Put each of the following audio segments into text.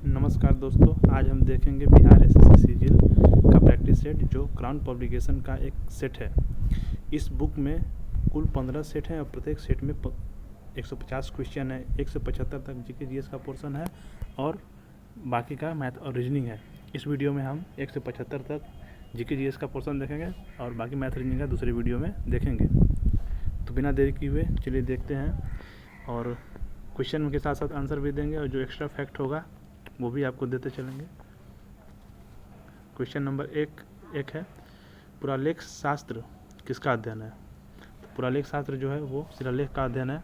नमस्कार दोस्तों, आज हम देखेंगे बिहार एसएससी सिविल का प्रैक्टिस सेट जो क्राउन पब्लिकेशन का एक सेट है। इस बुक में कुल 15 सेट हैं और प्रत्येक सेट में 150 क्वेश्चन है। 1 से 75 तक जीके जीएस का पोर्शन है और बाकी का मैथ और रीजनिंग है। इस वीडियो में हम 1 से 75 तक जीके जीएस का पोर्शन देखेंगे और बाकी मैथ रीजनिंग का दूसरे वीडियो में देखेंगे। तो बिना देरी किए हुए चलिए देखते हैं और क्वेश्चन के साथ साथ आंसर भी देंगे और जो एक्स्ट्रा फैक्ट होगा वो भी आपको देते चलेंगे। क्वेश्चन नंबर एक है, पुरालेख शास्त्र किसका अध्ययन है? तो पुरालेख शास्त्र जो है वो शिलालेख का अध्ययन है।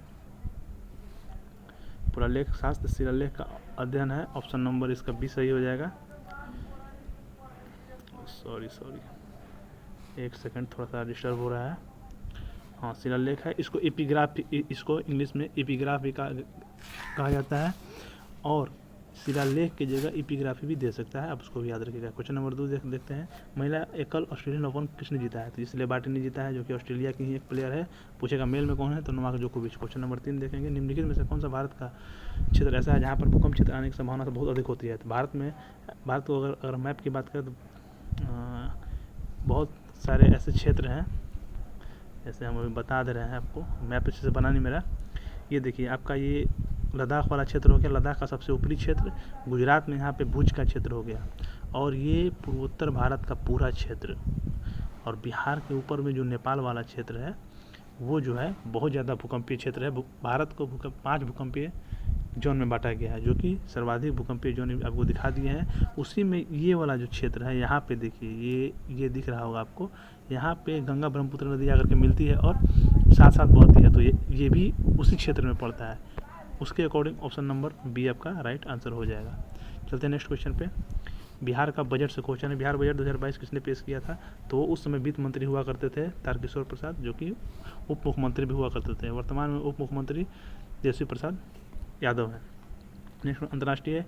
पुरालेख शास्त्र शिलालेख का अध्ययन है। ऑप्शन नंबर इसका बी सही हो जाएगा। सॉरी एक सेकंड, थोड़ा सा डिस्टर्ब हो रहा है। हाँ, शिलालेख है। इसको एपिग्राफ, इसको इंग्लिश में एपिग्राफ भी कहा जाता है और शिलालेख की जगह एपिग्राफी भी दे सकता है, आप उसको भी याद रखिएगा। क्वेश्चन नंबर 2 देखते हैं, महिला एकल ऑस्ट्रेलियन ओपन किसने जीता है? तो इसलिए बाटी ने जीता है, जो कि ऑस्ट्रेलिया की ही एक प्लेयर है। पूछेगा मेल में कौन है, तो नोवाक जोकोविच। क्वेश्चन नंबर 3 देखेंगे, निम्नलिखित में से कौन सा भारत का क्षेत्र ऐसा है जहाँ पर भूकंप क्षेत्र आने की संभावना बहुत अधिक होती है? तो भारत को अगर मैप की बात करें तो बहुत सारे ऐसे क्षेत्र हैं, जैसे हम अभी बता दे रहे हैं आपको। मैप अच्छे से बना नहीं मेरा। ये देखिए, आपका ये लद्दाख वाला क्षेत्र हो गया, लद्दाख का सबसे ऊपरी क्षेत्र। गुजरात में यहाँ पे भुज का क्षेत्र हो गया और ये पूर्वोत्तर भारत का पूरा क्षेत्र। और बिहार के ऊपर में जो नेपाल वाला क्षेत्र है वो जो है बहुत ज़्यादा भूकंपीय क्षेत्र है। भारत को 5 भूकंपीय जोन में बांटा गया है, जो कि सर्वाधिक भूकंपीय जोन आपको दिखा दिए हैं। उसी में ये वाला जो क्षेत्र है, यहाँ पे देखिए, ये दिख रहा होगा आपको। यहाँ पे गंगा ब्रह्मपुत्र नदी आकर के मिलती है और साथ साथ बहती है, तो ये भी उसी क्षेत्र में पड़ता है। उसके अकॉर्डिंग ऑप्शन नंबर बी आपका राइट आंसर हो जाएगा। चलते हैं नेक्स्ट क्वेश्चन पे। बिहार का बजट से क्वेश्चन है, बिहार बजट 2022 किसने पेश किया था? तो उस समय वित्त मंत्री हुआ करते थे तारकिशोर प्रसाद, जो कि उप मुख्यमंत्री भी हुआ करते थे। वर्तमान में उप मुख्यमंत्री तेजस्वी प्रसाद यादव है। नेक्स्ट, अंतर्राष्ट्रीय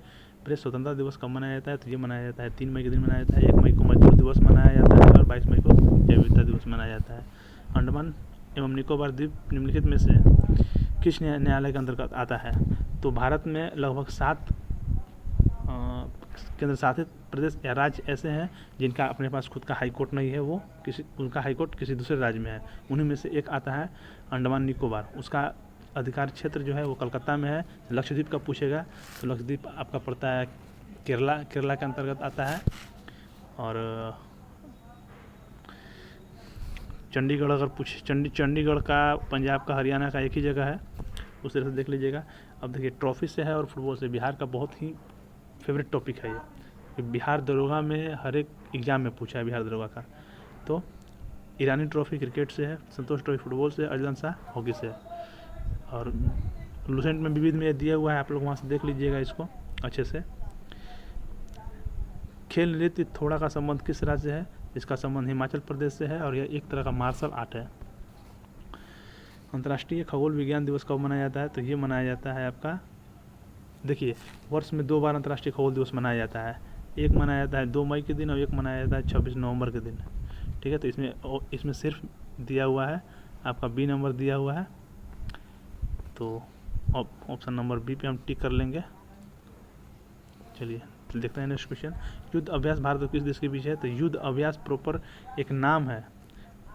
प्रेस स्वतंत्रता दिवस कब मनाया जाता है? तो ये मनाया जाता है 3 मई के दिन मनाया जाता है। 1 मई को मजदूर दिवस मनाया जाता है और 22 मई को जैव विविधता दिवस मनाया जाता है। अंडमान एवं निकोबार द्वीप निम्नलिखित में से किस न्यायालय के अंतर्गत आता है? तो भारत में लगभग 7 केंद्र शासित प्रदेश या राज्य ऐसे हैं जिनका अपने पास खुद का हाई कोर्ट नहीं है, वो उनका हाई कोर्ट किसी दूसरे राज्य में है। उन्हीं में से एक आता है अंडमान निकोबार। उसका अधिकार क्षेत्र जो है वो कलकत्ता में है। लक्षद्वीप का पूछेगा तो लक्षद्वीप आपका पड़ता है केरला के अंतर्गत आता है। और चंडीगढ़ अगर पूछे, चंडीगढ़ का पंजाब का हरियाणा का एक ही जगह है, उस तरह से देख लीजिएगा। अब देखिए, ट्रॉफी से है और फुटबॉल से। बिहार का बहुत ही फेवरेट टॉपिक है ये। बिहार दरोगा में हर एक एग्जाम में पूछा है बिहार दरोगा का। तो ईरानी ट्रॉफी क्रिकेट से है, संतोष ट्रॉफी फुटबॉल से, अर्जन शाह हॉकी से है। और लुसेंट में विविध में दिया हुआ है, आप लोग वहाँ से देख लीजिएगा इसको अच्छे से। खेल नृत्य थोड़ा का संबंध किस राज्य से है? इसका संबंध हिमाचल प्रदेश से है और यह एक तरह का मार्शल आर्ट है। अंतर्राष्ट्रीय खगोल विज्ञान दिवस कब मनाया जाता है? तो ये मनाया जाता है आपका, देखिए, वर्ष में 2 बार अंतर्राष्ट्रीय खगोल दिवस मनाया जाता है। एक मनाया जाता है 2 मई के दिन और एक मनाया जाता है 26 नवंबर के दिन। ठीक है, तो इसमें सिर्फ दिया हुआ है आपका बी नंबर दिया हुआ है, तो ऑप्शन नंबर बी पे हम टिक कर लेंगे। चलिए देखते हैं नेक्स्ट क्वेश्चन। युद्ध अभ्यास भारत और किस देश के बीच है? तो युद्ध अभ्यास प्रॉपर एक नाम है,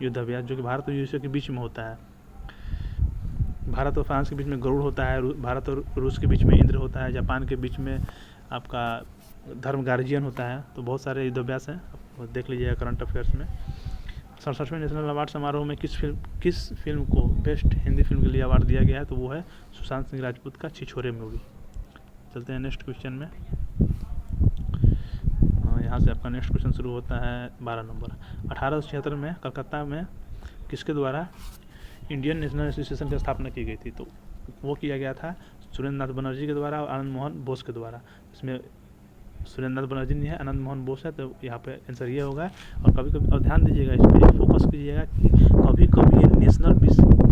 युद्ध अभ्यास, जो कि भारत और यूएसए के बीच में होता है। भारत और फ्रांस के बीच में गरुड़ होता है, भारत और रूस के बीच में इंद्र होता है, जापान के बीच में आपका धर्म गार्जियन होता है। तो बहुत सारे युद्धाभ्यास हैं, आप देख लीजिएगा करंट अफेयर्स में। 67वें नेशनल अवार्ड समारोह में किस फिल्म को बेस्ट हिंदी फिल्म के लिए अवार्ड दिया गया है? तो वो है सुशांत सिंह राजपूत का छिछोरे मूवी। चलते हैं नेक्स्ट क्वेश्चन में। यहाँ से आपका नेक्स्ट क्वेश्चन शुरू होता है 12 नंबर। 1876 में कलकत्ता में किसके द्वारा इंडियन नेशनल एसोसिएशन की स्थापना की गई थी? तो वो किया गया था सुरेंद्र नाथ बनर्जी के द्वारा और आनंद मोहन बोस के द्वारा। इसमें सुरेंद्र नाथ बनर्जी नहीं है, आनंद मोहन बोस है, तो यहाँ पे आंसर ये होगा। और कभी कभी, और ध्यान दीजिएगा, इसमें फोकस कीजिएगा कि कभी कभी ये नेशनल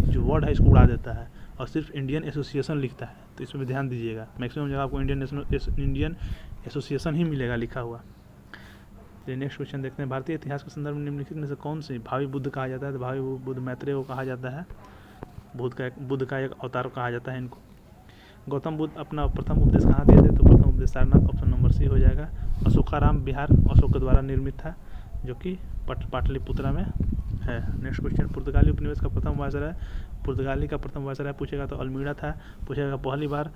जो वर्ड है इसको उड़ा देता है और सिर्फ इंडियन एसोसिएशन लिखता है, तो इसमें भी ध्यान दीजिएगा। मैक्सिमम जगह आपको इंडियन एसोसिएशन ही मिलेगा लिखा हुआ। चलिए नेक्स्ट क्वेश्चन देखते हैं। भारतीय इतिहास के संदर्भ में निम्नलिखित में से कौन से भावी बुद्ध कहा जाता है? तो भावी बुद्ध मैत्रेय को कहा जाता है, बुद्ध का एक अवतार कहा जाता है इनको। गौतम बुद्ध अपना प्रथम उपदेश कहाँ दिए थे? तो प्रथम प्रदेश सारनाथ, ऑप्शन नंबर सी हो जाएगा। अशोकाराम बिहार अशोक के द्वारा निर्मित था, जो कि पाटलिपुत्रा में है। नेक्स्ट क्वेश्चन, पुर्तगाली उपनिवेश का प्रथम वायसराय, पुर्तगाली का प्रथम वायसराय पूछेगा तो अल्मीड़ा था। पूछेगा पहली बार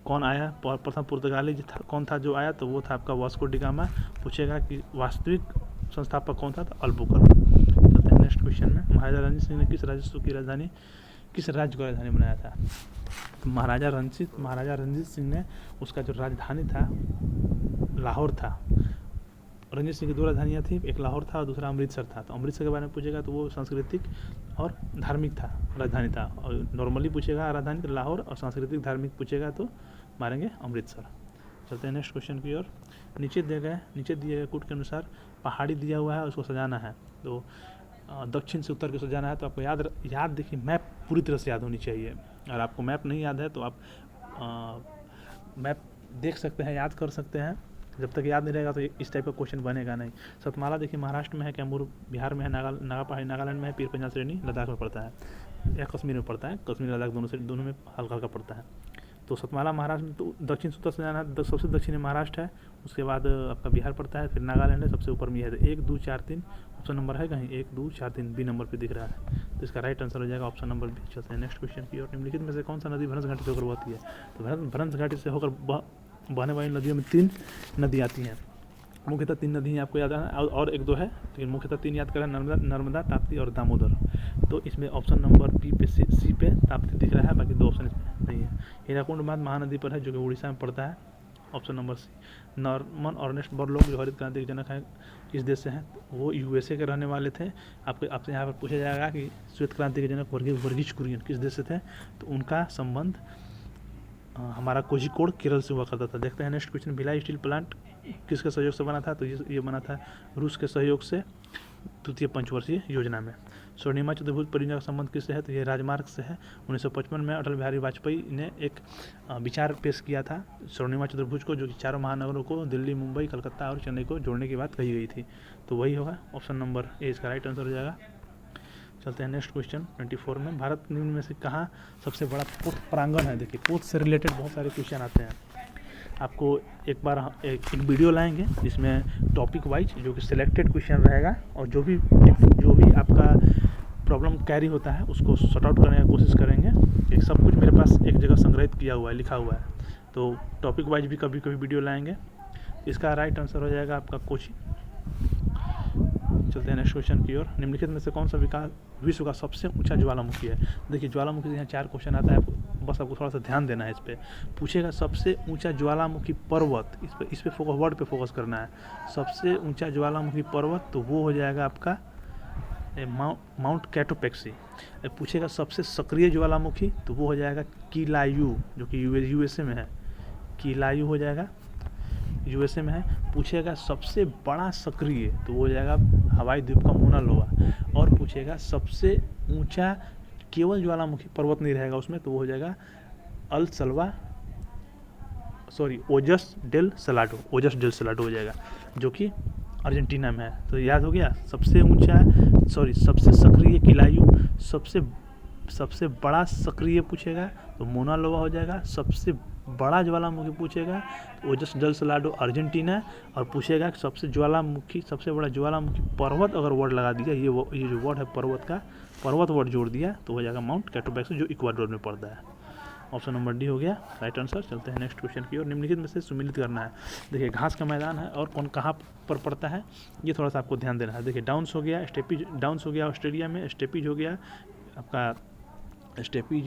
कौन आया, प्रथम पुर्तगाली कौन था जो आया, तो वो था आपका वास्को डी गामा। पूछेगा कि वास्तविक संस्थापक कौन था, तो अल्बुकर्क। चलते हैं नेक्स्ट क्वेश्चन में, महाराजा रणजीत सिंह ने किस राज्य की राजधानी, किस राज्य को राजधानी बनाया था। तो महाराजा रणजीत सिंह ने उसका जो राजधानी था लाहौर था। रणजीत सिंह की दो राजधानियाँ थी, एक लाहौर था और दूसरा अमृतसर था। तो अमृतसर के बारे में पूछेगा तो वो सांस्कृतिक और धार्मिक था राजधानी था, और नॉर्मली पूछेगा राजधानी तो लाहौर, और सांस्कृतिक धार्मिक पूछेगा तो मारेंगे अमृतसर। चलते हैं नेक्स्ट क्वेश्चन की ओर। नीचे दिए गए कूट के अनुसार पहाड़ी दिया हुआ है, उसको सजाना है। तो दक्षिण से उत्तर को सजाना है, तो आपको याद देखिए, मैप पूरी तरह से याद होनी चाहिए। अगर आपको मैप नहीं याद है तो आप मैप देख सकते हैं, याद कर सकते हैं। जब तक याद नहीं रहेगा तो इस टाइप का क्वेश्चन बनेगा नहीं। सतमाला देखिए महाराष्ट्र में है, कैमूर बिहार में है, नागा पहाड़ी नागालैंड में है, पीर पंजाल श्रेणी लद्दाख में पड़ता है, या कश्मीर में पड़ता है। कश्मीर लद्दाख दोनों में हल्का हल्का पड़ता है। तो सतमाला महाराष्ट्र में तो दक्षिण से उत्तर से जाना है, सबसे दक्षिणी महाराष्ट्र है, उसके बाद आपका बिहार पड़ता है, फिर नागालैंड है, सबसे ऊपर में है। तो 1 2 4 3 ऑप्शन नंबर है कहीं, 1 2 4 3 बी नंबर पे दिख रहा है, तो इसका राइट आंसर हो जाएगा ऑप्शन नंबर बी। चलते हैं नेक्स्ट क्वेश्चन की ओर। निम्नलिखित में से कौन सा नदी भ्रंश घाटी से होकर बहती है। तो भ्रंश घाटी से होकर बहने वाली नदियों में 3 नदी आती हैं। मुख्यतः 3 नदी आपको याद है, और 1 2 है, लेकिन मुख्यतः 3 याद करें, नर्मदा, ताप्ती और दामोदर। तो इसमें ऑप्शन नंबर बी पे सी पे ताप्ती दिख रहा है, बाकी 2 ऑप्शन इसमें नहीं है। हीराकुंड बांध महानदी पर है, जो कि उड़ीसा में पड़ता है, option number C. Norman Ernest Borlaug जो हरित क्रांति के जनक हैं, किस देश से हैं, वो यूएसए के रहने वाले थे। आपसे यहाँ पर पूछा जाएगा कि श्वेत क्रांति के जनक वर्गीज कुरियन किस देश से थे, तो उनका संबंध हमारा कोझिकोड केरल से हुआ करता था। देखते हैं next question, Bhilai steel plant किसके सहयोग से बना था, तो ये बना था रूस के सहयोग से द्वितीय पंचवर्षीय योजना में। स्वर्णिमा चतुर्भुज परियोजना का संबंध किससे है, तो ये राजमार्ग से है। 1955 में अटल बिहारी वाजपेयी ने एक विचार पेश किया था स्वर्णिमा चतुर्भुज को, जो कि 4 महानगरों को दिल्ली, मुंबई, कलकत्ता और चेन्नई को जोड़ने की बात कही गई थी। तो वही होगा ऑप्शन नंबर ए, इसका राइट आंसर हो जाएगा। चलते हैं नेक्स्ट क्वेश्चन 24 में, भारत निम्न में से कहाँ सबसे बड़ा पोत प्रांगण है। देखिए पोत से रिलेटेड बहुत सारे क्वेश्चन आते हैं। आपको एक बार एक वीडियो लाएंगे जिसमें टॉपिक वाइज जो कि सिलेक्टेड क्वेश्चन रहेगा, और जो भी आपका प्रॉब्लम कैरी होता है उसको सॉर्ट आउट करने की कोशिश करेंगे। एक सब कुछ मेरे पास एक जगह संग्रहित किया हुआ है, लिखा हुआ है, तो टॉपिक वाइज भी कभी कभी वीडियो लाएंगे। इसका राइट आंसर हो जाएगा आपका कोची। चलते हैं नेक्स्ट क्वेश्चन की ओर। निम्नलिखित में से कौन सा विश्व का सबसे ऊंचा ज्वालामुखी है। देखिए ज्वालामुखी से यहाँ 4 क्वेश्चन आता है, बस आपको थोड़ा सा ध्यान देना है इस पर। पूछेगा सबसे ऊंचा ज्वालामुखी पर्वत, इस पे फोकस, वर्ड पे फोकस करना है। सबसे ऊंचा ज्वालामुखी पर्वत, तो वो हो जाएगा आपका माउंट कैटोपेक्सी। पूछेगा सबसे सक्रिय ज्वालामुखी, तो वो हो जाएगा कीलायू, जो कि यूएसए में है, कीलायू हो जाएगा, यूएसए में है। पूछेगा सबसे बड़ा सक्रिय, तो वो हो जाएगा हवाई द्वीप का मोना लोआ। और पूछेगा सबसे ऊंचा, केवल ज्वालामुखी पर्वत नहीं रहेगा उसमें, तो वो हो जाएगा ओजस डेल सलाडो हो जाएगा, जो कि अर्जेंटीना में है। तो याद हो गया, सबसे सक्रिय कीलायू, सबसे बड़ा सक्रिय पूछेगा तो मोना लोआ हो जाएगा। सबसे बड़ा ज्वालामुखी पूछेगा तो ओजस डेल सलाडो अर्जेंटीना। और पूछेगा कि सबसे बड़ा ज्वालामुखी पर्वत अगर वर्ड लगा दिया, ये जो वर्ड है पर्वत वर्ड जोड़ दिया, तो हो जाएगा माउंट कैटोपेक्सी, जो इक्वाडोर में पड़ता है। ऑप्शन नंबर डी हो गया राइट आंसर। चलते हैं नेक्स्ट क्वेश्चन की ओर। निम्नलिखित में से सुमिलित करना है। देखिए घास का मैदान है और कहाँ पर पड़ता है, ये थोड़ा सा आपको ध्यान देना है। देखिए डाउन्स हो गया ऑस्ट्रेलिया में, स्टेपीज हो गया आपका, स्टेपीज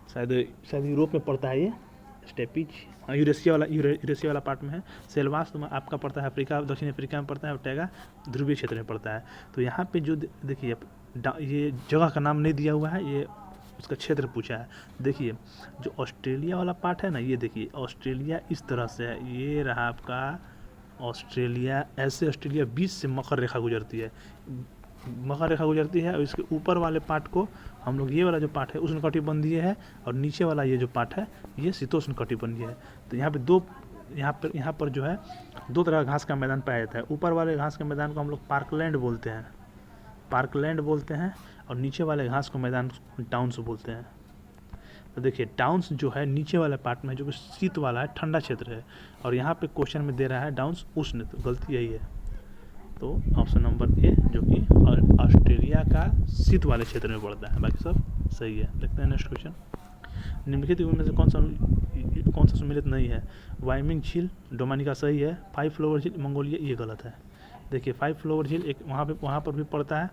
शायद यूरोप में पड़ता है, ये स्टेपीज यूरेशिया वाला पार्ट में है। सेलवास तो आपका पड़ता है अफ्रीका, दक्षिण अफ्रीका में पड़ता है, और टैगा ध्रुवीय क्षेत्र में पड़ता है। तो यहाँ पे जो देखिए ये जगह का नाम नहीं दिया हुआ है, ये उसका क्षेत्र पूछा है। देखिए जो ऑस्ट्रेलिया वाला पार्ट है ना, ये देखिए ऑस्ट्रेलिया इस तरह से है, ये रहा आपका ऑस्ट्रेलिया, ऐसे ऑस्ट्रेलिया बीच से मकर रेखा गुजरती है, और इसके ऊपर वाले पार्ट को हम लोग, ये वाला जो पार्ट है उष्णकटिबंधीय है, और नीचे वाला ये जो पार्ट है ये शीतोष्णकटिबंधीय है। तो यहाँ पर जो है 2 तरह का घास का मैदान पाया जाता है। ऊपर वाले घास के मैदान को हम लोग पार्कलैंड बोलते हैं, और नीचे वाले घास को मैदान डाउन्स बोलते हैं। तो देखिए डाउन्स जो है नीचे वाले पार्ट में जो कि शीत वाला है, ठंडा क्षेत्र है, और यहाँ पे क्वेश्चन में दे रहा है डाउन्स उष्ण, तो गलती यही है। तो ऑप्शन नंबर ए जो कि ऑस्ट्रेलिया का शीत वाले क्षेत्र में पड़ता है, बाकी सब सही है। देखते हैं नेक्स्ट क्वेश्चन। निम्नलिखित में से कौन सा सम्मिलित नहीं है? वाइमिंग झील डोमिनिका सही है, 5 फ्लोवर झील मंगोलिया ये गलत है। देखिए 5 फ्लोवर झील एक वहाँ पर भी पड़ता है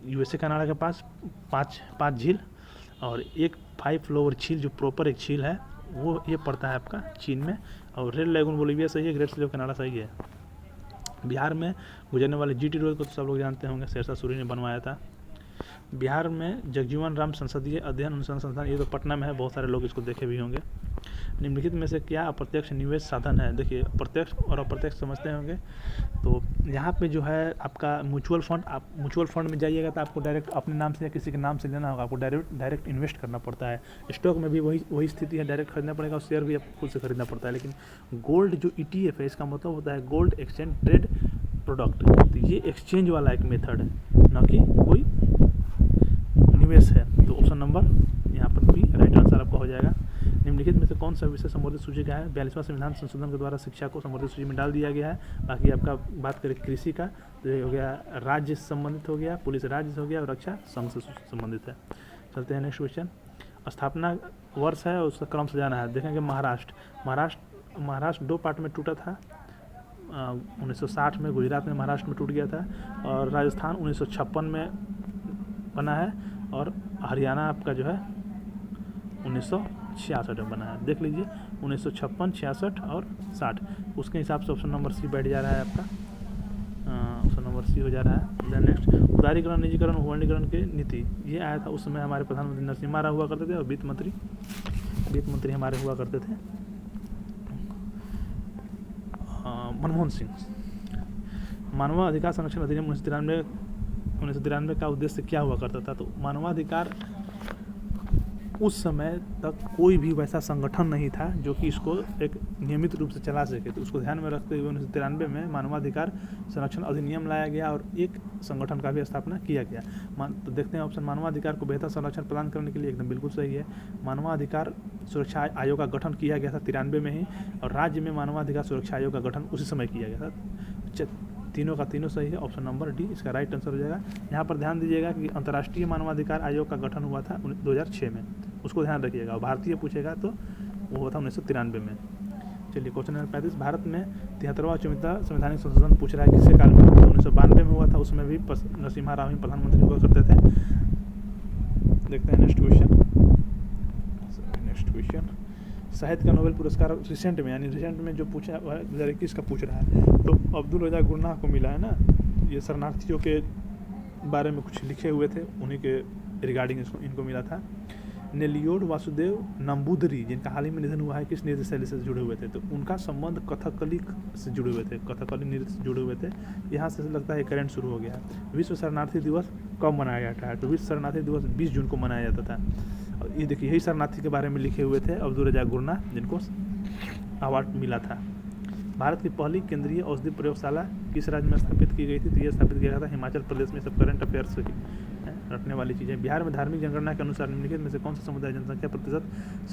यूएसए कनाडा के पास, 5 झील, और एक 5 फ्लोवर झील जो प्रॉपर एक झील है वो ये पड़ता है आपका चीन में, और रेड लैगून बोलिविया सही है, ग्रेट स्लेव कनाडा सही है। बिहार में गुजरने वाले जीटी रोड को तो सब लोग जानते होंगे, शेरशाह सूरी ने बनवाया था। बिहार में जगजीवन राम संसदीय अध्ययन अनुसंधान संस्थान ये तो पटना में है, बहुत सारे लोग इसको देखे भी होंगे। निम्नलिखित में से क्या अप्रत्यक्ष निवेश साधन है? देखिए प्रत्यक्ष और अप्रत्यक्ष समझते होंगे। तो यहाँ पे जो है आपका म्यूचुअल फंड, आप म्यूचुअल फंड में जाइएगा तो आपको डायरेक्ट अपने नाम से या किसी के नाम से लेना होगा, आपको डायरेक्ट इन्वेस्ट करना पड़ता है। स्टॉक में भी वही स्थिति है, डायरेक्ट खरीदना पड़ेगा, और शेयर भी आपको खुद से खरीदना पड़ता है। लेकिन गोल्ड जो ETF है इसका मतलब होता है गोल्ड एक्सचेंज ट्रेड प्रोडक्ट, तो ये एक्सचेंज वाला एक मेथड है, न कि कोई निवेश है। तो ऑप्शन नंबर यहाँ पर भी राइट आंसर आपका हो जाएगा। निम्नलिखित में से कौन सा विषय संबोधित सूची का है? 42वां संविधान संशोधन के द्वारा शिक्षा को संबोधित सूची में डाल दिया गया है। बाकी आपका बात करें कृषि का तो ये हो गया राज्य से संबंधित हो गया, पुलिस राज्य से हो गया, और रक्षा संघ से संबंधित है। चलते हैं नेक्स्ट क्वेश्चन। स्थापना वर्ष है और उसका क्रम से जाना है। देखेंगे महाराष्ट्र 2 पार्ट में टूटा था। 1960 में गुजरात में महाराष्ट्र में टूट गया था, और राजस्थान 1956 में बना है, और हरियाणा आपका जो है 1966 में बना है। देख लीजिए 1956, 66 और 60, उसके हिसाब से ऑप्शन नंबर सी बैठ जा रहा है आपका, ऑप्शन नंबर सी हो जा रहा है। देन नेक्स्ट, उदारीकरण, निजीकरण, वर्गीकरण की नीति ये आया था उस समय हमारे प्रधानमंत्री नरसिम्हा राव हुआ करते थे, और वित्त मंत्री हमारे हुआ करते थे मनमोहन सिंह। मानवाधिकार संरक्षण अधिनियम 1993 का उद्देश्य क्या हुआ करता था? तो मानवाधिकार उस समय तक कोई भी वैसा संगठन नहीं था जो कि इसको एक नियमित रूप से चला सके, तो उसको ध्यान में रखते हुए 1993 में मानवाधिकार संरक्षण अधिनियम लाया गया और एक संगठन का भी स्थापना किया गया। तो देखते हैं ऑप्शन, मानवाधिकार को बेहतर संरक्षण प्रदान करने के लिए एकदम बिल्कुल सही है। मानवाधिकार सुरक्षा आयोग का गठन किया गया था 93 में ही, और राज्य में मानवाधिकार सुरक्षा आयोग का गठन उसी समय किया गया था। तीनों का तीनों सही है, ऑप्शन नंबर डी इसका राइट आंसर हो जाएगा। यहाँ पर ध्यान दीजिएगा कि अंतर्राष्ट्रीय मानवाधिकार आयोग का गठन हुआ था 2006 में, उसको ध्यान रखिएगा, और भारतीय पूछेगा तो वो हुआ था 1993 में। चलिए क्वेश्चन नंबर 35, भारत में 73वां 74वां संवैधानिक संशोधन पूछ रहा है किसके काल में? 1992 में हुआ था, उसमें भी नरसिम्हा राव ही प्रधानमंत्री हुआ करते थे। देखते हैं नेक्स्ट क्वेश्चन। साहित्य का नोबेल पुरस्कार रिसेंट में जो पूछा 2021 का पूछ रहा है, तो अब्दुल रज़ाक गुरनाह को मिला है ना। ये शरणार्थियों के बारे में कुछ लिखे हुए थे, उन्हीं के रिगार्डिंग इनको मिला था। नेल्लियोर वासुदेव नंबूदरी, जिनका हाल ही में निधन हुआ है, किस नृत्य शैली से जुड़े हुए थे? तो उनका संबंध कथकली से जुड़े हुए थे, कथकली नृत्य से जुड़े हुए थे। यहाँ से लगता है करंट शुरू हो गया। विश्व शरणार्थी दिवस कब मनाया जाता है? तो विश्व शरणार्थी दिवस 20 जून को मनाया जाता था। और ये देखिए यही शरणार्थी के बारे में लिखे हुए थे अब्दुल रज़ाक गुरनाह, जिनको अवार्ड मिला था। भारत की पहली केंद्रीय औषधि प्रयोगशाला किस राज्य में स्थापित की गई थी? तो ये स्थापित किया गया था हिमाचल प्रदेश में। सब करंट अफेयर्स रखने वाली चीज़ें। बिहार में धार्मिक जनगणना के अनुसार निम्नलिखित में से कौन सा समुदाय जनसंख्या प्रतिशत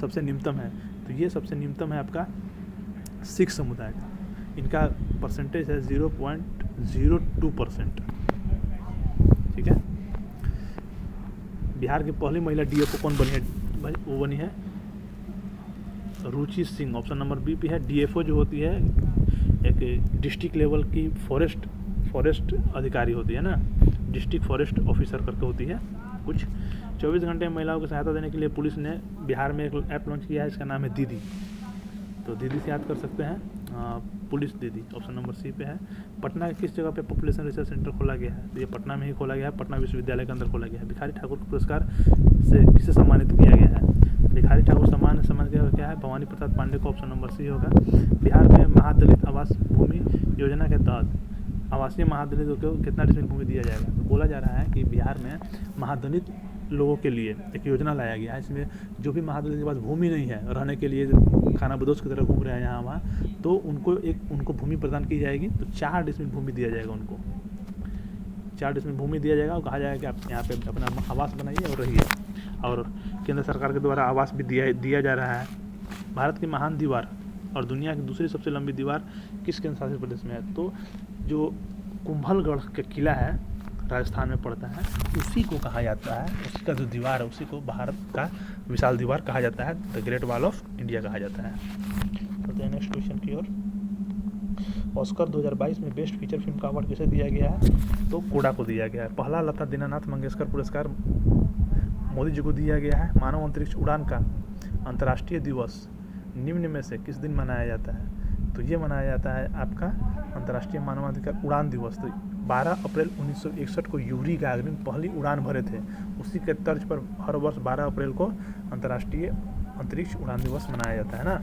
सबसे न्यूनतम है? तो ये सबसे न्यूनतम है आपका सिख समुदाय का, इनका परसेंटेज है 0.02%। ठीक है। बिहार की पहली महिला DFO कौन बनी है? भाई वो बनी है रुचि सिंह, ऑप्शन नंबर बी पे है। DFO जो होती है एक डिस्ट्रिक्ट लेवल की फॉरेस्ट अधिकारी होती है ना, डिस्ट्रिक्ट फॉरेस्ट ऑफिसर करके होती है कुछ। 24 घंटे में महिलाओं को सहायता देने के लिए पुलिस ने बिहार में एक ऐप लॉन्च किया है, इसका नाम है दीदी। तो दीदी से याद कर सकते हैं, पुलिस दीदी, ऑप्शन नंबर सी पे है। पटना के किस जगह पे पॉपुलेशन रिसर्च सेंटर खोला गया है? तो ये पटना में ही खोला गया है, पटना विश्वविद्यालय के अंदर खोला गया है। भिखारी ठाकुर पुरस्कार से किसे सम्मानित किया गया है? भिखारी ठाकुर सम्मान क्या है? भवानी प्रसाद पांडे को, ऑप्शन नंबर सी होगा। बिहार में महादलित आवास भूमि योजना के तहत आवासीय महादलितों को कितना डिसमिल भूमि दिया जाएगा? तो बोला जा रहा है कि बिहार में महादलित लोगों के लिए एक योजना लाया गया है। इसमें जो भी महादलित के पास भूमि नहीं है, रहने के लिए खाना बदोश की तरह घूम रहे हैं यहाँ वहाँ, तो उनको भूमि प्रदान की जाएगी। तो 4 डिसमिल भूमि दिया जाएगा उनको, 4 डिसमिल भूमि दिया जाएगा और कहा जाएगा कि आप यहाँ पे अपना आवास बनाइए और रहिए। और केंद्र सरकार के द्वारा आवास भी दिया जा रहा है। भारत की महान दीवार और दुनिया की दूसरी सबसे लंबी दीवार किस केंद्र शासित प्रदेश में है? तो जो कुंभलगढ़ का किला है, राजस्थान में पड़ता है, उसी को कहा जाता है, उसी का जो दीवार है उसी को भारत का विशाल दीवार कहा जाता है, the great wall of India कहा जाता है। तो नेक्स्ट क्वेश्चन की ओर। ऑस्कर 2022 में बेस्ट फीचर फिल्म का अवार्ड किसे दिया गया है? तो कोडा को दिया गया है। पहला लता दीनानाथ मंगेशकर पुरस्कार मोदी जी को दिया गया है। मानव अंतरिक्ष उड़ान का अंतर्राष्ट्रीय दिवस निम्न में से किस दिन मनाया जाता है? तो ये मनाया जाता है आपका अंतर्राष्ट्रीय मानवाधिकार उड़ान दिवस। तो 12 अप्रैल 1961 को यूरी गागरिन पहली उड़ान भरे थे। उसी के तर्ज पर हर वर्ष 12 अप्रैल को अंतर्राष्ट्रीय अंतरिक्ष उड़ान दिवस मनाया जाता है ना।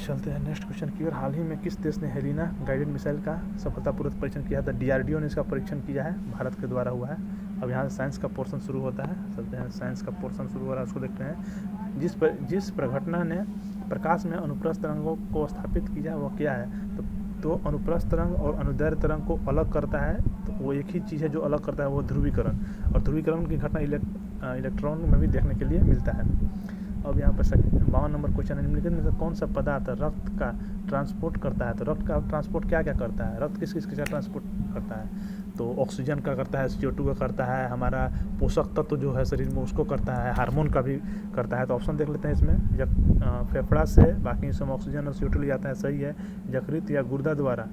चलते हैं नेक्स्ट क्वेश्चन की ओर। हाल ही में किस देश ने हेलिना गाइडेड मिसाइल का सफलतापूर्वक परीक्षण किया था? DRDO ने इसका परीक्षण किया है, भारत के द्वारा हुआ है। अब यहाँ से साइंस का पोर्शन शुरू होता है। चलते हैं, साइंस का पोर्शन शुरू हो रहा है, उसको देखते हैं। जिस प्रघटना ने प्रकाश में अनुप्रस्थ तरंगों को स्थापित किया वो क्या है? तो अनुप्रस्थ तरंग और अनुदैर्ध्य तरंग को अलग करता है। तो वो एक ही चीज़ है जो अलग करता है, वो ध्रुवीकरण। और ध्रुवीकरण की घटना इलेक्ट्रॉन में भी देखने के लिए मिलता है। अब यहाँ पर 52 नंबर क्वेश्चन है। निम्नलिखित में से कौन सा पदार्थ रक्त का ट्रांसपोर्ट करता है? तो रक्त का ट्रांसपोर्ट क्या क्या करता है? रक्त किस किस का ट्रांसपोर्ट करता है? तो ऑक्सीजन का करता है, CO2 का करता है, हमारा पोषक तत्व जो है शरीर में उसको करता है, हार्मोन का भी करता है। तो ऑप्शन देख लेते हैं इसमें। जब फेफड़ा से बाकी सब ऑक्सीजन और CO2 ले जाता है, सही है। यकृत या गुर्दा द्वारा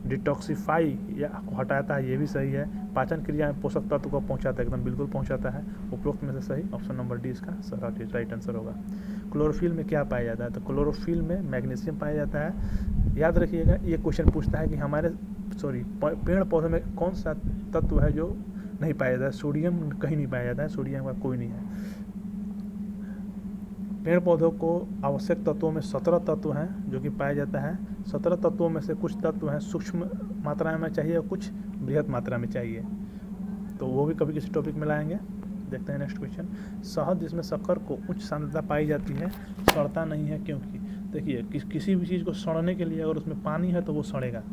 डिटॉक्सिफाई या हटाता है, ये भी सही है। पाचन क्रिया में पोषक तत्व को पहुंचाता है, एकदम बिल्कुल पहुंचाता है। उपरोक्त में से सही ऑप्शन नंबर डी इसका राइट आंसर होगा। क्लोरोफिल में क्या पाया जाता है? तो क्लोरोफिल में मैग्नीशियम पाया जाता है। याद रखिएगा, ये क्वेश्चन पूछता है कि हमारे पेड़ पौधों में कौन सा तत्व है जो नहीं पाया जाता है? सोडियम कहीं नहीं पाया जाता है, सोडियम का कोई नहीं है। पेड़ पौधों को आवश्यक तत्वों में 17 तत्व हैं जो कि पाया जाता है। 17 तत्वों में से कुछ तत्व हैं सूक्ष्म मात्रा में चाहिए और कुछ बृहद मात्रा में चाहिए, तो वो भी कभी किसी टॉपिक में लाएंगे। देखते हैं नेक्स्ट क्वेश्चन। शहद जिसमें शक्कर को उच्च सांद्रता पाई जाती है सड़ता नहीं है क्योंकि? देखिए, किसी भी चीज़ को सड़ने के लिए अगर उसमें पानी है तो वो सड़ेगा।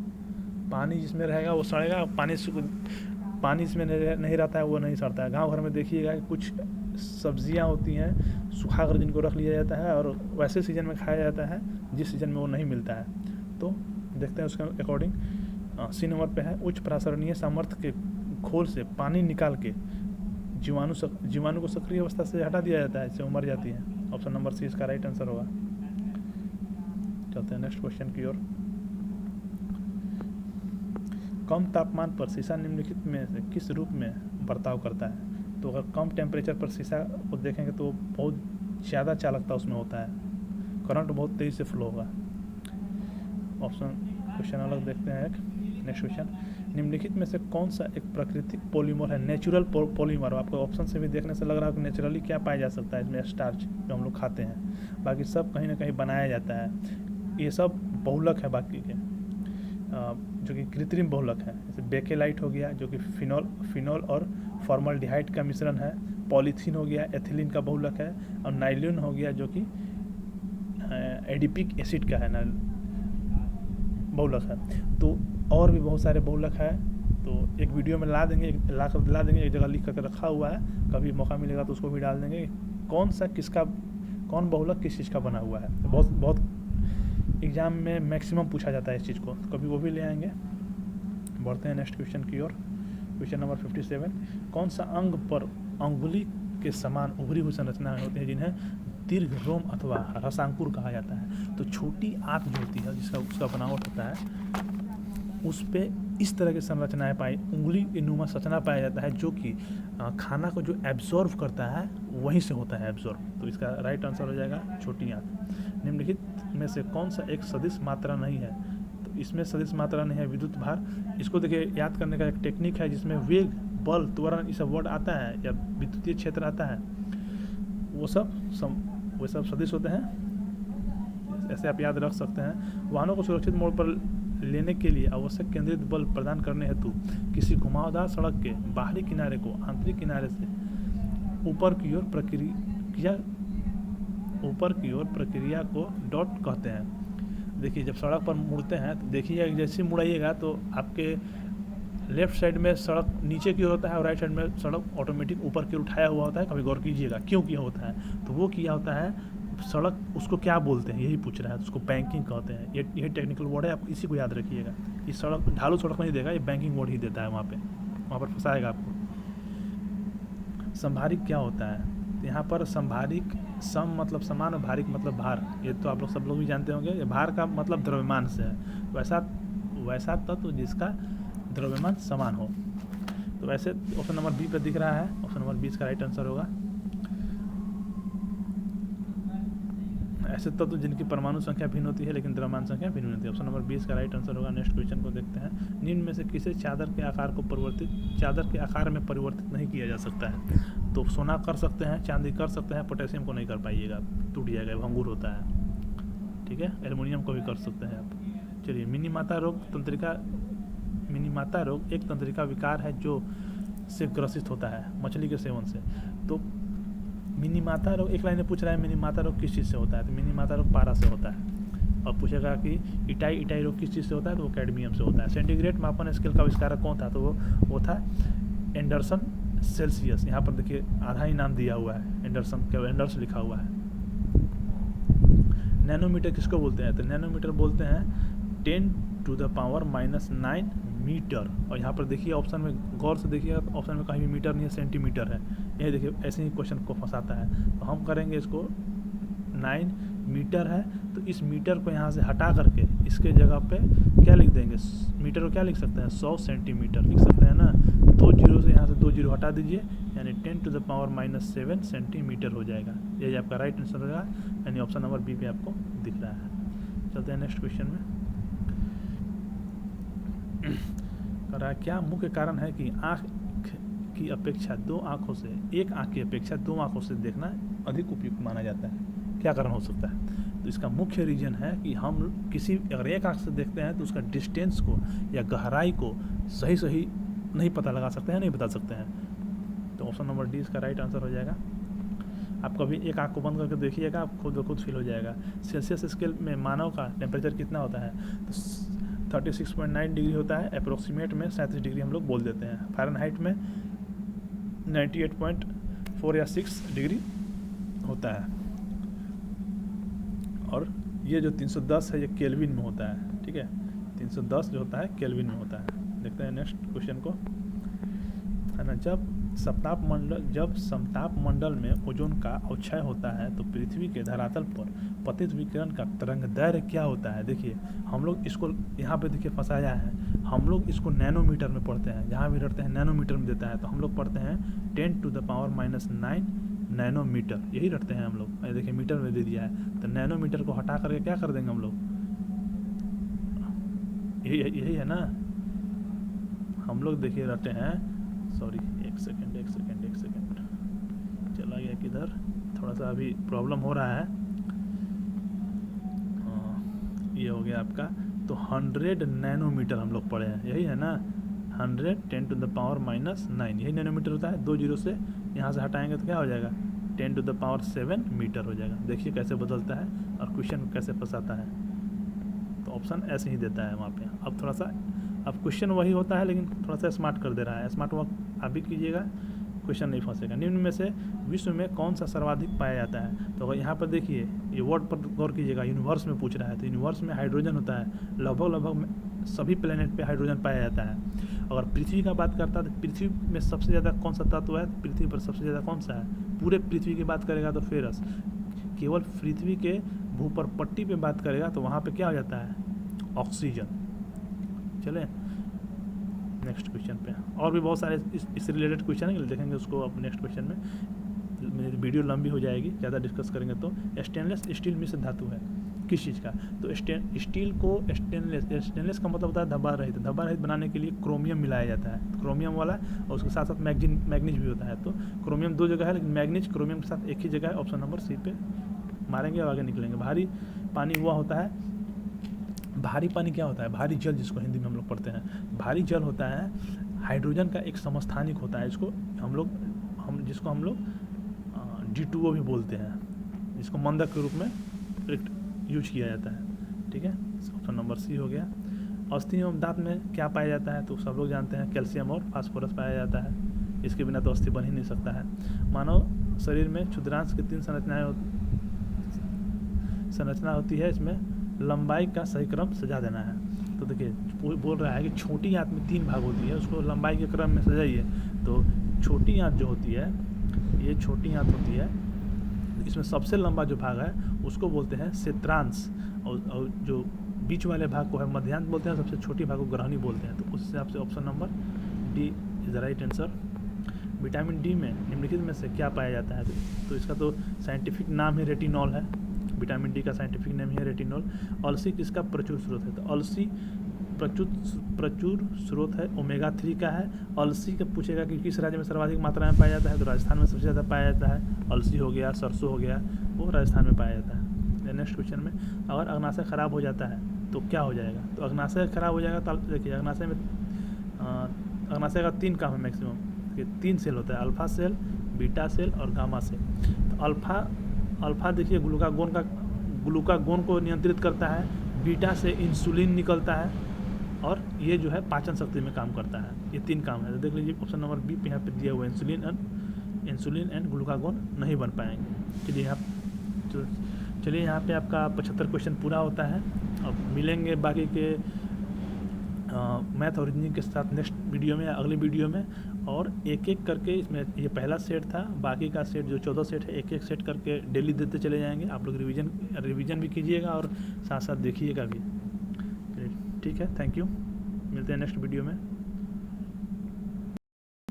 पानी जिसमें रहेगा वो सड़ेगा, पानी इसमें नहीं रहता है वो नहीं सड़ता है। गाँव घर में देखिएगा कुछ सब्जियां होती हैं सुखा कर जिनको रख लिया जाता है और वैसे सीजन में खाया जाता है जिस सीजन में वो नहीं मिलता है। तो देखते हैं उसके अकॉर्डिंग। सी नंबर पे है उच्च प्रासरणीय सामर्थ्य के खोल से पानी निकाल के जीवाणु को सक्रिय अवस्था से हटा दिया जाता है, इससे मर जाती है। ऑप्शन नंबर सी इसका राइट आंसर होगा। चलते हैं नेक्स्ट क्वेश्चन की ओर। कम तापमान पर शीशा निम्नलिखित में से किस रूप में बर्ताव करता है? तो अगर कम टेम्परेचर पर शीशा को देखेंगे तो बहुत ज़्यादा चालकता उसमें होता है, करंट बहुत तेज़ी से फ्लो होगा। ऑप्शन क्वेश्चन अलग देखते हैं एक। नेक्स्ट क्वेश्चन, निम्नलिखित में से कौन सा एक प्राकृतिक पॉलीमर है? Natural polymer. आपको ऑप्शन से भी देखने से लग रहा है कि नेचुरली क्या पाया जा सकता है इसमें? स्टार्च जो हम लोग खाते हैं, बाकी सब कहीं ना कहीं बनाया जाता है। ये सब बहुलक है बाकी के, जो कि कृत्रिम बहुलक है। जैसे बेकेलाइट हो गया जो कि फिनॉल और फॉर्मल्डिहाइड का मिश्रण है। पॉलीथीन हो गया, एथिलीन का बहुलक है। और नाइलिन हो गया जो कि एडिपिक एसिड का है ना बहुलक है। तो और भी बहुत सारे बहुलक है, तो एक वीडियो में ला देंगे, एक जगह लिख करके रखा हुआ है, कभी मौका मिलेगा तो उसको भी डाल देंगे। कौन बहुलक किस चीज़ का बना हुआ है। बहुत एग्जाम में मैक्सिमम पूछा जाता है इस चीज़ को, कभी वो भी ले आएंगे। बढ़ते हैं नेक्स्ट क्वेश्चन की ओर। क्वेश्चन नंबर 57, कौन सा अंग पर अंगुली के समान उभरी हुई संरचनाएं होती हैं जिन्हें दीर्घ रोम अथवा रसांकुर कहा जाता है? तो छोटी आंत जो होती है जिसका उसका बनावट होता है उस पे इस तरह की संरचनाएं उंगली के नुमा संरचना पाया जाता है जो कि खाना को जो एब्जॉर्व करता है वहीं से होता है एब्जॉर्व। तो इसका राइट आंसर हो जाएगा छोटी आंत। निम्नलिखित में से कौन सा एक सदिश मात्रा नहीं है? तो इसमें सदिश मात्रा नहीं है विद्युत भार। इसको देखिए याद करने का एक टेक्निक है जिसमें वेग, बल, त्वरण ये सब वर्ड आता है या विद्युतीय क्षेत्र आता है, वो सब सदिश होते हैं। ऐसे आप याद रख सकते हैं। वाहनों को सुरक्षित मोड़ पर लेने के लिए आवश्यक केंद्रित बल प्रदान करने हेतु किसी घुमावदार सड़क के बाहरी किनारे को आंतरिक किनारे से ऊपर की ओर प्रक्रिया को डॉट कहते हैं। देखिए जब सड़क पर मुड़ते हैं तो देखिए जैसे मुड़ाइएगा तो आपके लेफ्ट साइड में सड़क नीचे की ओर होता है और राइट साइड में सड़क ऑटोमेटिक ऊपर की ओर उठाया हुआ होता है। कभी गौर कीजिएगा क्यों किया होता है, तो वो किया होता है सड़क, उसको क्या बोलते हैं यही पूछ रहा है, उसको बैंकिंग कहते हैं। यही टेक्निकल वर्ड है, आप इसी को याद रखिएगा। ये सड़क ढालू सड़क नहीं देगा, ये बैंकिंग वर्ड ही देता है, वहाँ पर फंसाएगा आपको। संभारिक क्या होता है, यहाँ पर संभारिक सम मतलब समान और भारिक मतलब भार, ये तो आप लोग सब लोग भी जानते होंगे। ये भार का मतलब द्रव्यमान से है, वैसा तत्व जिसका द्रव्यमान समान हो। तो वैसे ऑप्शन नंबर बी पे दिख रहा है, ऑप्शन नंबर 20 का राइट आंसर होगा। ऐसे तत्व जिनकी परमाणु संख्या भिन्न होती है लेकिन द्रव्यमान संख्या भिन्न होती है, ऑप्शन नंबर 20 का राइट आंसर होगा। नेक्स्ट क्वेश्चन को देखते हैं। निम्न में से किसे चादर के आकार में परिवर्तित नहीं किया जा सकता है। तो सोना कर सकते हैं, चांदी कर सकते हैं, पोटेशियम को नहीं कर पाइएगा, टूट जाएगा, भंगुर होता है। ठीक है, एल्युमिनियम को भी कर सकते हैं आप। चलिए, मिनीमाता रोग एक तंत्रिका विकार है जो से ग्रसित होता है मछली के सेवन से। तो मिनीमाता रोग, एक लाइन में पूछ रहा है मिनीमाता रोग किस चीज़ से होता है, तो मिनीमाता रोग पारा से होता है। और पूछेगा कि इटाई रोग किस चीज़ से होता है, तो वो कैडमियम से होता है। सेंटीग्रेड मापन स्केल का आविष्कारक कौन था, तो वो था एंडरसन सेल्सियस। यहाँ पर देखिए आधा ही नाम दिया हुआ है, एंडर्स लिखा हुआ है। नैनोमीटर किसको बोलते हैं, तो नैनोमीटर बोलते हैं 10⁻⁹ मीटर। और यहाँ पर देखिए ऑप्शन में गौर से देखिए, ऑप्शन में कहीं भी मीटर नहीं है, सेंटीमीटर है। ये देखिए ऐसे ही क्वेश्चन को फंसाता है। तो हम करेंगे इसको 9 मीटर है, तो इस मीटर को यहाँ से हटा करके इसके जगह पे क्या लिख देंगे, मीटर को क्या लिख सकते हैं, 100 सेंटीमीटर लिख सकते हैं ना। 2 जीरो से यहाँ से 2 जीरो हटा दीजिए, यानी 10⁻⁷ सेंटीमीटर हो जाएगा। यही आपका राइट आंसर होगा, यानी ऑप्शन नंबर बी पे आपको दिख रहा है। चलते हैं नेक्स्ट क्वेश्चन में। कह रहा है क्या मुख्य कारण है कि एक आँख की अपेक्षा दो आँखों से देखना अधिक उपयुक्त माना जाता है। क्या कारण हो सकता है, तो इसका मुख्य रीजन है कि हम अगर एक आँख से देखते हैं तो उसका डिस्टेंस को या गहराई को सही नहीं पता लगा सकते हैं, नहीं बता सकते हैं। तो ऑप्शन नंबर डी इसका राइट आंसर हो जाएगा। आप कभी एक आँख को बंद करके देखिएगा, आप खुद ब खुद फील हो जाएगा। सेल्सियस स्केल में मानव का टेम्परेचर कितना होता है, तो 36.9 डिग्री होता है। अप्रोक्सीमेट में 37 डिग्री हम लोग बोल देते हैं। फ़ारेनहाइट में 98.4 या 6 डिग्री होता है। और ये जो 310 है ये केल्विन में होता है। ठीक है, 310 जो होता है केल्विन में होता है। देखते हैं नेक्स्ट क्वेश्चन को, है ना। जब समताप मंडल में ओजोन का अवक्षय होता है तो पृथ्वी के धरातल पर पतित विकिरण का तरंग दैर्घ्य क्या होता है। देखिए हम लोग इसको यहाँ पे देखिए फंसाया है, हम लोग इसको नैनोमीटर में पढ़ते हैं, जहाँ भी रखते हैं नैनोमीटर में देता है, तो हम लोग पढ़ते हैं 10⁻⁹ नैनोमीटर, यही रखते हैं हम लोग। देखिए मीटर में दे दिया है, तो नैनोमीटर को हटा करके क्या कर देंगे हम लोग, यही है ना। हम लोग देखिए रखते हैं, सॉरी एक सेकेंड चला गया किधर, थोड़ा सा अभी प्रॉब्लम हो रहा है। ये हो गया आपका, तो 100 नैनोमीटर हम लोग पढ़े हैं, यही है ना। 100 10⁻⁹ यही नैनोमीटर होता है। 2 जीरो से यहाँ से हटाएंगे तो क्या हो जाएगा, 10⁻7 मीटर हो जाएगा। देखिए कैसे बदलता है और क्वेश्चन कैसे फंसाता है। तो ऑप्शन ऐसे ही देता है वहाँ पे। अब थोड़ा सा, अब क्वेश्चन वही होता है लेकिन थोड़ा सा स्मार्ट कर दे रहा है। स्मार्ट वर्क आप भी कीजिएगा, क्वेश्चन नहीं फंसेगा। निम्न में से विश्व में कौन सा सर्वाधिक पाया जाता है, तो यहाँ पर देखिए ये वर्ड पर गौर कीजिएगा। यूनिवर्स में पूछ रहा है, तो यूनिवर्स में हाइड्रोजन होता है। लगभग सभी प्लेनेट पे हाइड्रोजन पाया जाता है। अगर पृथ्वी का बात करता है तो पृथ्वी में सबसे ज़्यादा कौन सा तत्व है, पृथ्वी पर सबसे ज़्यादा कौन सा है। पूरे पृथ्वी की बात करेगा तो फेरस। केवल पृथ्वी के भूपर पट्टी पे बात करेगा तो वहाँ पे क्या हो जाता है, ऑक्सीजन। चले नेक्स्ट क्वेश्चन पे, और भी बहुत सारे इससे रिलेटेड क्वेश्चन है, देखेंगे उसको अब नेक्स्ट क्वेश्चन में। मेरी वीडियो लंबी हो जाएगी, ज़्यादा डिस्कस करेंगे। तो स्टेनलेस स्टील मिश्र धातु है किस चीज़ का, तो स्टील को स्टेनलेस का मतलब होता है धब्बा रहित। धब्बा रहित बनाने के लिए क्रोमियम मिलाया जाता है, क्रोमियम वाला, और उसके साथ साथ मैग्नीज भी होता है। तो क्रोमियम 2 जगह है, लेकिन मैग्नीज क्रोमियम के साथ एक ही जगह है। ऑप्शन नंबर सी पे मारेंगे और आगे निकलेंगे। भारी पानी हुआ होता है, भारी पानी क्या होता है, भारी जल जिसको हिंदी में हम लोग पढ़ते हैं। भारी जल होता है हाइड्रोजन का एक समस्थानिक होता है, जिसको हम लोग H2O भी बोलते हैं, जिसको मंदक के रूप में यूज किया जाता है। ठीक है, ऑप्शन नंबर सी हो गया। अस्थि एवं दांत में क्या पाया जाता है, तो सब लोग जानते हैं कैल्शियम और फास्फोरस पाया जाता है, इसके बिना तो अस्थि बन ही नहीं सकता है। मानव शरीर में क्षुद्रांश की 3 संरचना होती है, इसमें लंबाई का सही क्रम सजा देना है। तो देखिए बोल रहा है कि छोटी आंत में 3 भाग होती है, उसको लंबाई के क्रम में सजाइए। तो छोटी आंत जो होती है, ये छोटी आंत होती है, इसमें सबसे लंबा जो भाग है उसको बोलते हैं क्षेत्रांश, और जो बीच वाले भाग को है मध्यांश बोलते हैं, सबसे छोटी भाग को ग्रहणी बोलते हैं। तो उस हिसाब से option number D is the right answer. Vitamin D में निम्नलिखित में से क्या पाया जाता है, तो इसका तो साइंटिफिक नाम ही रेटिनॉल है। विटामिन डी का साइंटिफिक नेम है रेटिनॉल। अलसी किसका प्रचुर स्रोत है, तो अलसी प्रचुर स्रोत है ओमेगा 3 का है। अलसी का पूछेगा कि किस राज्य में सर्वाधिक मात्रा में पाया जाता है, तो राजस्थान में सबसे ज़्यादा पाया जाता है। अलसी हो गया, सरसों हो गया, वो राजस्थान में पाया जाता है। नेक्स्ट क्वेश्चन में, अगर अग्नाशय खराब हो जाता है तो क्या हो जाएगा, तो अग्नाशय खराब हो जाएगा तो देखिए अग्नाशय में अग्नाशय का 3 काम है मैक्सिमम, 3 सेल होता है, अल्फा सेल, बीटा सेल और गामा सेल। तो अल्फा देखिए ग्लूकागोन को नियंत्रित करता है, बीटा से इंसुलिन निकलता है, और ये जो है पाचन शक्ति में काम करता है। ये 3 काम है। तो देख लीजिए ऑप्शन नंबर बी पे यहाँ पे दिया हुआ इंसुलिन एंड ग्लूकागोन नहीं बन पाएंगे। चलिए यहाँ पे आपका 75 क्वेश्चन पूरा होता है। अब मिलेंगे बाकी के मैथ और रीजनिंग के साथ नेक्स्ट वीडियो में या अगली वीडियो में, और एक एक करके इसमें ये पहला सेट था, बाकी का सेट जो 14 सेट है एक एक सेट करके डेली देते चले जाएंगे। आप लोग रिवीजन भी कीजिएगा और साथ साथ देखिएगा भी। ठीक है, थैंक यू, मिलते हैं नेक्स्ट वीडियो में।